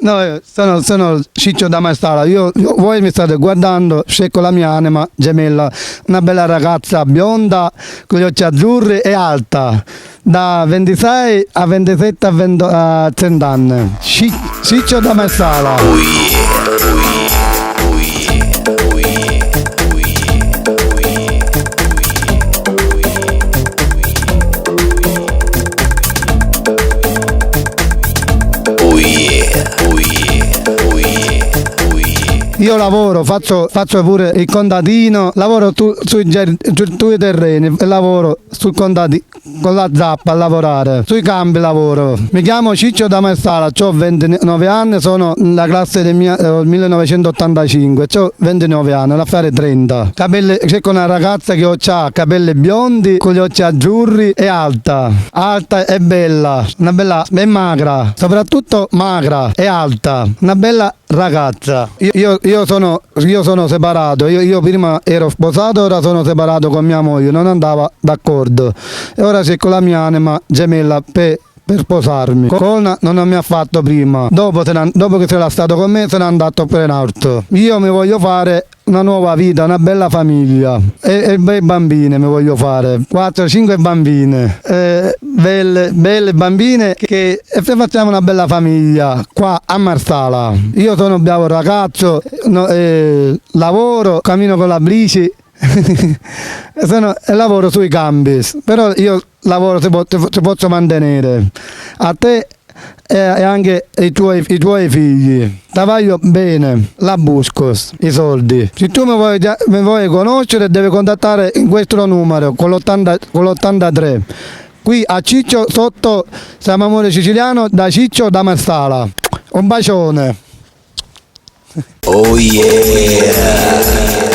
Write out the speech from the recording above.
No, sono Ciccio da Marsala. Voi mi state guardando, cerco la mia anima gemella, una bella ragazza bionda con gli occhi azzurri e alta, da 26 a 27 a 30 anni. Ciccio da Marsala. Oh yeah, oh yeah, oh yeah, oh yeah. Io lavoro, faccio pure il contadino, lavoro sui terreni, lavoro sul contadino, con la zappa a lavorare, sui campi lavoro. Mi chiamo Ciccio da Marsala, ho 29 anni, sono la classe del 1985, ho 29 anni, l'affare 30. C'è una ragazza che ha capelli biondi, con gli occhi azzurri e alta e bella, una bella e magra, soprattutto magra e alta, una bella ragazza. Io sono separato, io prima ero sposato, ora sono separato con mia moglie, non andava d'accordo e ora cerco la mia anima gemella per sposarmi. Colonna non mi ha fatto prima, dopo che era stato con me se n'è andato per un altro. Io mi voglio fare una nuova vita, una bella famiglia e bei bambine mi voglio fare, 4-5 bambine, belle bambine che facciamo una bella famiglia qua a Marsala. Io sono un bravo ragazzo, lavoro, cammino con la bici e lavoro sui campi, però io lavoro ti posso mantenere a te e anche i tuoi figli. Travaglio bene, la busco i soldi. Se tu mi vuoi conoscere devi contattare in questo numero con l'83. Qui a Ciccio sotto siamo amore siciliano da Ciccio da Marsala. Un bacione. Oh yeah.